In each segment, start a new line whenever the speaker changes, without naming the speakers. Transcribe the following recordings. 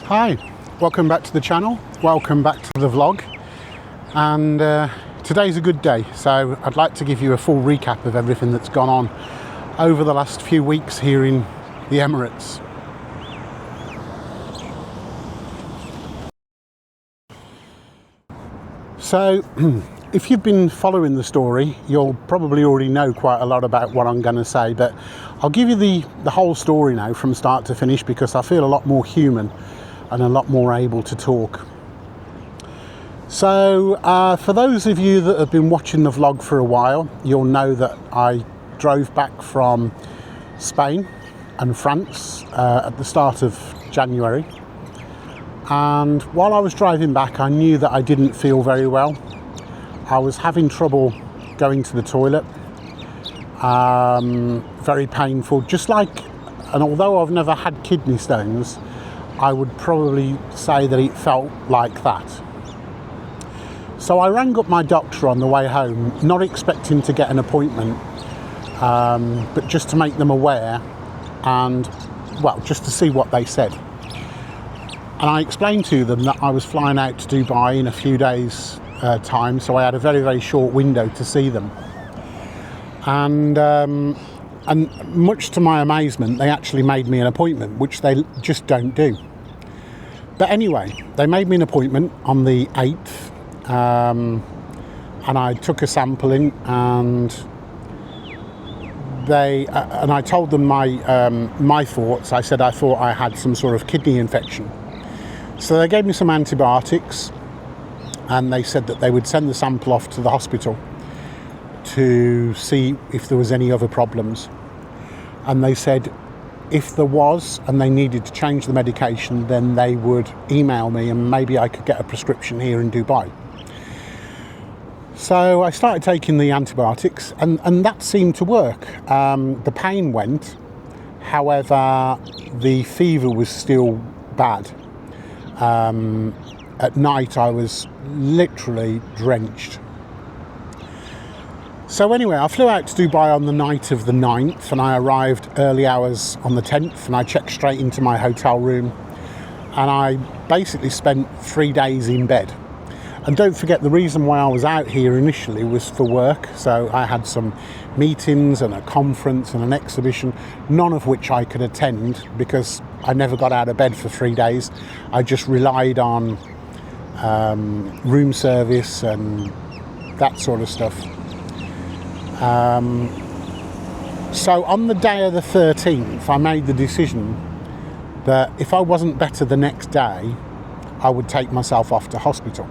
Hi, welcome back to the channel, welcome back to the vlog, and today's a good day, so I'd like to give you a full recap of everything that's gone on over the last few weeks here in the Emirates. So if you've been following the story, you'll probably already know quite a lot about what I'm going to say, but I'll give you the whole story now from start to finish because I feel a lot more human and a lot more able to talk. So for those of you that have been watching the vlog for a while, you'll know that I drove back from Spain and France at the start of January, and while I was driving back I knew that I didn't feel very well. I was having trouble going to the toilet, very painful, and although I've never had kidney stones, I would probably say that it felt like that. So I rang up my doctor on the way home, not expecting to get an appointment, but just to make them aware and, well, just to see what they said. And I explained to them that I was flying out to Dubai in a few days' time, so I had a very, very short window to see them. And much to my amazement, they actually made me an appointment, which they just don't do. But anyway, they made me an appointment on the 8th, and I took a sampling, and I told them my thoughts. I said I thought I had some sort of kidney infection. So they gave me some antibiotics, and they said that they would send the sample off to the hospital to see if there was any other problems. And they said if there was and they needed to change the medication, then they would email me and maybe I could get a prescription here in Dubai. So I started taking the antibiotics, and that seemed to work. The pain went, however the fever was still bad. At night I was literally drenched. So anyway, I flew out to Dubai on the night of the 9th, and I arrived early hours on the 10th, and I checked straight into my hotel room, and I basically spent 3 days in bed. And don't forget, the reason why I was out here initially was for work, so I had some meetings and a conference and an exhibition, none of which I could attend because I never got out of bed for 3 days. I just relied on room service and that sort of stuff. So on the day of the 13th, I made the decision that if I wasn't better the next day, I would take myself off to hospital.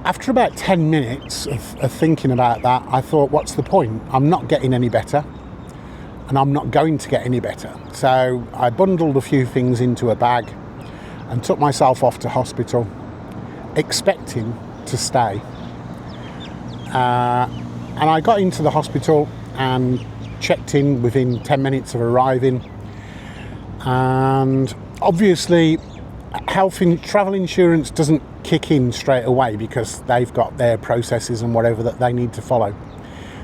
After about 10 minutes of thinking about that, I thought, what's the point? I'm not getting any better, and I'm not going to get any better. So I bundled a few things into a bag and took myself off to hospital, expecting to stay. And I got into the hospital and checked in within 10 minutes of arriving. And obviously, travel insurance doesn't kick in straight away because they've got their processes and whatever that they need to follow.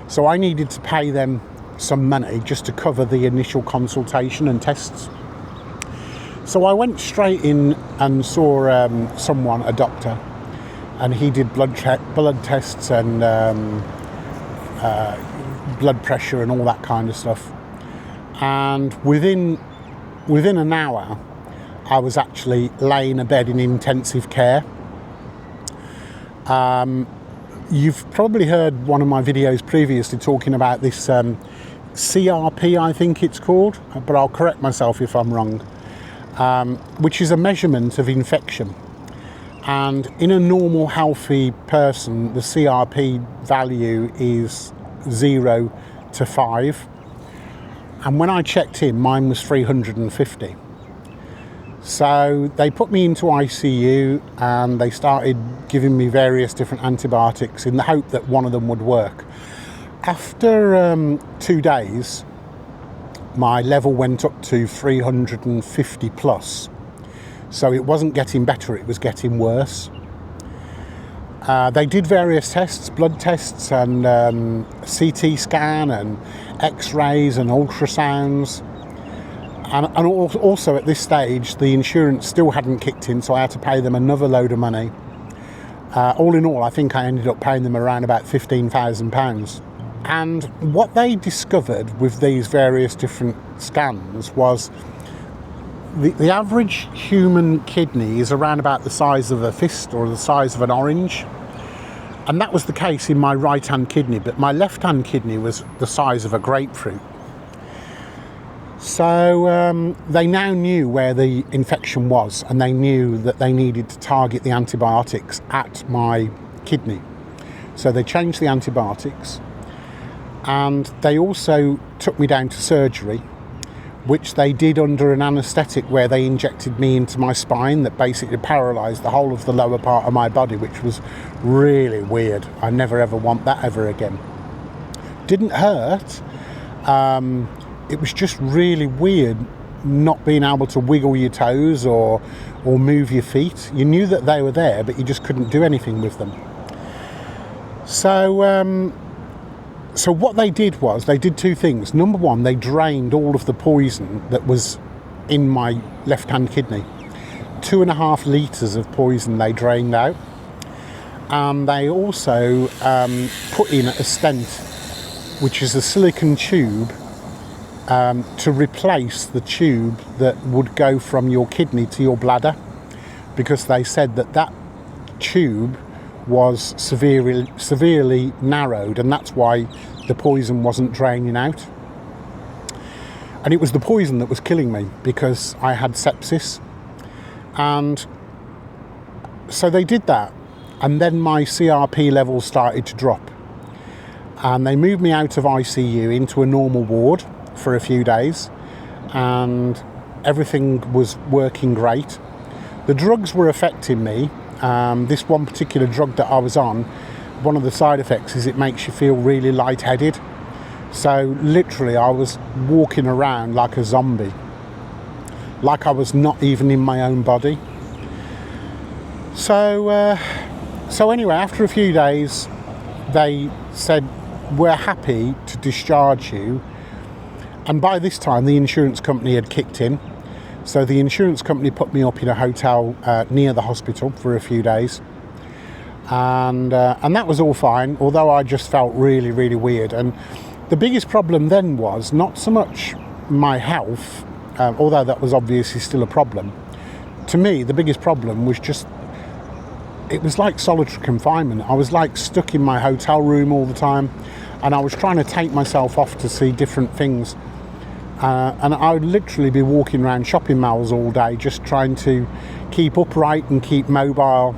So I needed to pay them some money just to cover the initial consultation and tests. So I went straight in and saw a doctor, and he did blood tests and blood pressure and all that kind of stuff. And within an hour, I was actually laying in bed in intensive care. You've probably heard one of my videos previously talking about this CRP, I think it's called, but I'll correct myself if I'm wrong, which is a measurement of infection. And in a normal, healthy person, the CRP value is 0 to 5. And when I checked in, mine was 350. So they put me into ICU, and they started giving me various different antibiotics in the hope that one of them would work. After 2 days, my level went up to 350 plus. So it wasn't getting better, it was getting worse. They did various tests, blood tests and CT scan and x-rays and ultrasounds. And also at this stage, the insurance still hadn't kicked in, so I had to pay them another load of money. All in all, I think I ended up paying them around about £15,000. And what they discovered with these various different scans was the average human kidney is around about the size of a fist or the size of an orange. And that was the case in my right-hand kidney, but my left-hand kidney was the size of a grapefruit. So they now knew where the infection was, and they knew that they needed to target the antibiotics at my kidney. So they changed the antibiotics, and they also took me down to surgery, which they did under an anaesthetic where they injected me into my spine that basically paralysed the whole of the lower part of my body, which was really weird. I never ever want that ever again. Didn't hurt. It was just really weird not being able to wiggle your toes or move your feet. You knew that they were there, but you just couldn't do anything with them. So what they did was, they did two things. Number one, they drained all of the poison that was in my left-hand kidney. 2.5 litres of poison they drained out. And they also put in a stent, which is a silicone tube, to replace the tube that would go from your kidney to your bladder, because they said that tube was severely narrowed, and that's why the poison wasn't draining out. And it was the poison that was killing me, because I had sepsis. And so they did that, and then my CRP levels started to drop, and they moved me out of ICU into a normal ward for a few days, and everything was working great. The drugs were affecting me. This one particular drug that I was on, one of the side effects is it makes you feel really lightheaded. So literally I was walking around like a zombie, like I was not even in my own body. So anyway, after a few days, they said, we're happy to discharge you. And by this time, the insurance company had kicked in. So the insurance company put me up in a hotel near the hospital for a few days. And that was all fine, although I just felt really, really weird. And the biggest problem then was not so much my health, although that was obviously still a problem. To me, the biggest problem was just, it was like solitary confinement. I was like stuck in my hotel room all the time, and I was trying to take myself off to see different things. And I would literally be walking around shopping malls all day, just trying to keep upright and keep mobile,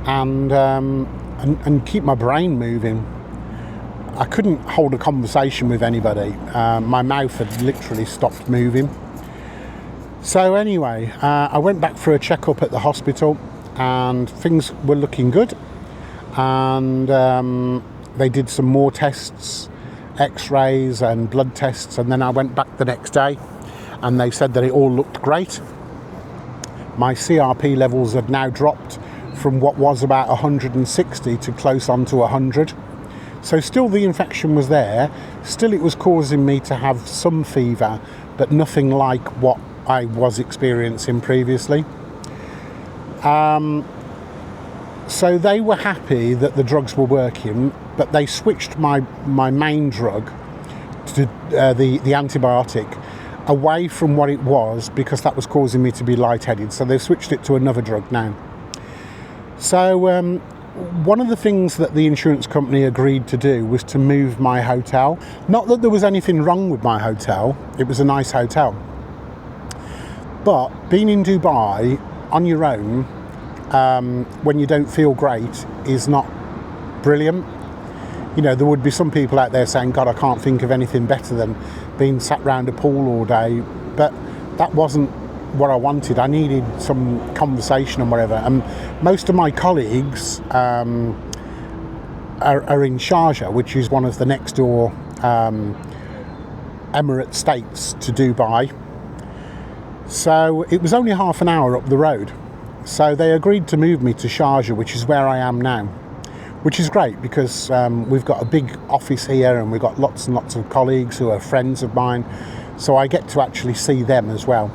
and keep my brain moving. I couldn't hold a conversation with anybody. My mouth had literally stopped moving. So anyway, I went back for a checkup at the hospital, and things were looking good. And they did some more tests, x-rays and blood tests, and then I went back the next day, and they said that it all looked great. My CRP levels had now dropped from what was about 160 to close on to 100. So still the infection was there, still it was causing me to have some fever, but nothing like what I was experiencing previously. So they were happy that the drugs were working, but they switched my main drug, to the antibiotic, away from what it was, because that was causing me to be lightheaded. So they've switched it to another drug now. So one of the things that the insurance company agreed to do was to move my hotel. Not that there was anything wrong with my hotel, it was a nice hotel. But being in Dubai on your own, when you don't feel great, is not brilliant. You know, there would be some people out there saying, God, I can't think of anything better than being sat round a pool all day. But that wasn't what I wanted. I needed some conversation and whatever. And most of my colleagues are in Sharjah, which is one of the next door Emirate states to Dubai. So it was only half an hour up the road. So they agreed to move me to Sharjah, which is where I am now, which is great because we've got a big office here, and we've got lots and lots of colleagues who are friends of mine. so I get to actually see them as well.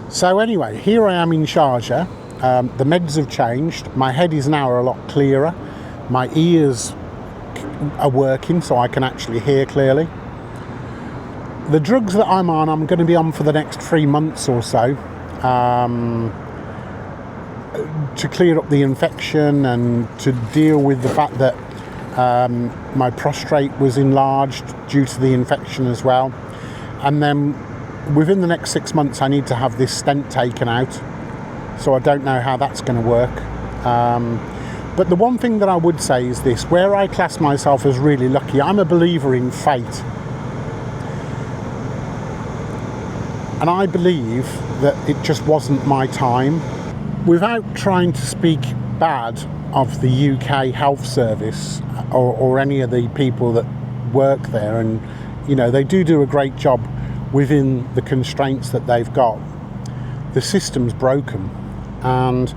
So anyway, here I am in Sharjah. The meds have changed. My head is now a lot clearer. My ears are working, so I can actually hear clearly. The drugs that I'm on, I'm going to be on for the next 3 months or so, to clear up the infection and to deal with the fact that my prostate was enlarged due to the infection as well. And then within the next 6 months I need to have this stent taken out, so I don't know how that's going to work. But the one thing that I would say is this: where I class myself as really lucky, I'm a believer in fate. And I believe that it just wasn't my time. Without trying to speak bad of the UK health service or any of the people that work there, and you know, they do a great job within the constraints that they've got, the system's broken. And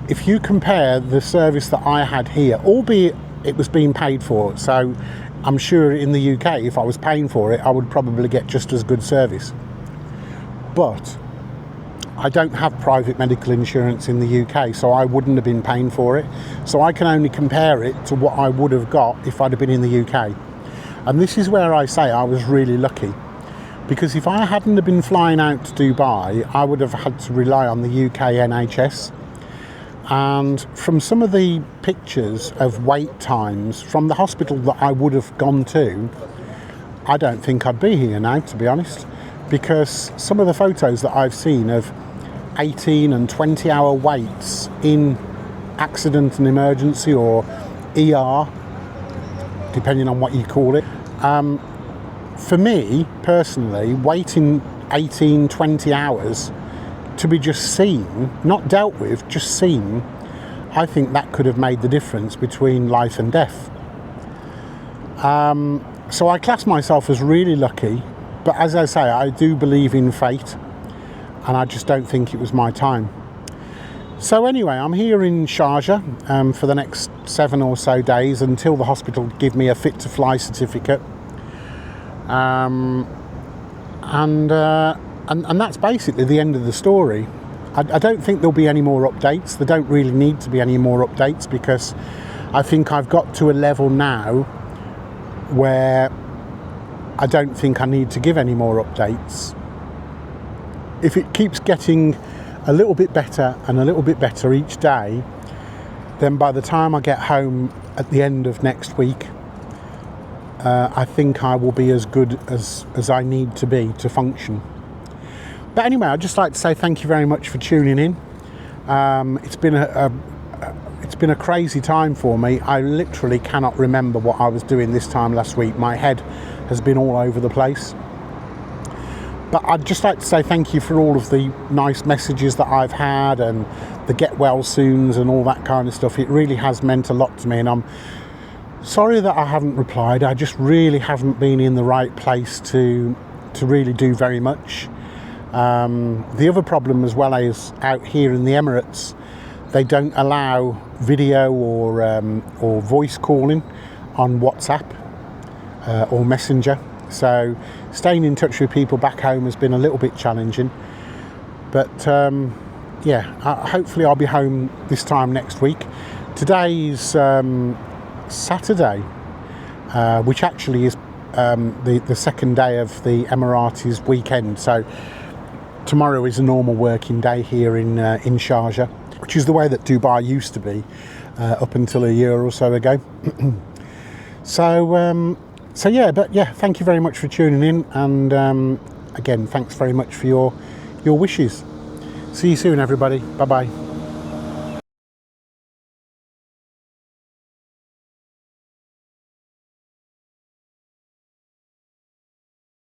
if you compare the service that I had here, albeit it was being paid for, so I'm sure in the UK if I was paying for it I would probably get just as good service. But I don't have private medical insurance in the UK, so I wouldn't have been paying for it. So I can only compare it to what I would have got if I'd have been in the UK. And this is where I say I was really lucky, because if I hadn't have been flying out to Dubai, I would have had to rely on the UK NHS. And from some of the pictures of wait times from the hospital that I would have gone to, I don't think I'd be here now, to be honest. Because some of the photos that I've seen of 18 and 20 hour waits in accident and emergency, or ER, depending on what you call it. For me, personally, waiting 18, 20 hours to be just seen, not dealt with, just seen, I think that could have made the difference between life and death. So I class myself as really lucky. But as I say, I do believe in fate, and I just don't think it was my time. So anyway, I'm here in Sharjah for the next 7 or so days until the hospital give me a fit to fly certificate. And that's basically the end of the story. I don't think there'll be any more updates. There don't really need to be any more updates, because I think I've got to a level now where I don't think I need to give any more updates. If it keeps getting a little bit better and a little bit better each day, then by the time I get home at the end of next week, I think I will be as good as I need to be to function. But anyway, I'd just like to say thank you very much for tuning in. It's been a crazy time for me. I literally cannot remember what I was doing this time last week. My head has been all over the place. But I'd just like to say thank you for all of the nice messages that I've had, and the get well soons and all that kind of stuff. It really has meant a lot to me, and I'm sorry that I haven't replied. I just really haven't been in the right place to really do very much. The other problem as well is out here in the Emirates, they don't allow video or voice calling on WhatsApp or Messenger. So staying in touch with people back home has been a little bit challenging. But yeah, hopefully I'll be home this time next week. Today is Saturday, which actually is the second day of the Emiratis weekend. So tomorrow is a normal working day here in Sharjah, which is the way that Dubai used to be up until a year or so ago. So yeah, thank you very much for tuning in, and again, thanks very much for your wishes. See you soon, everybody. Bye bye.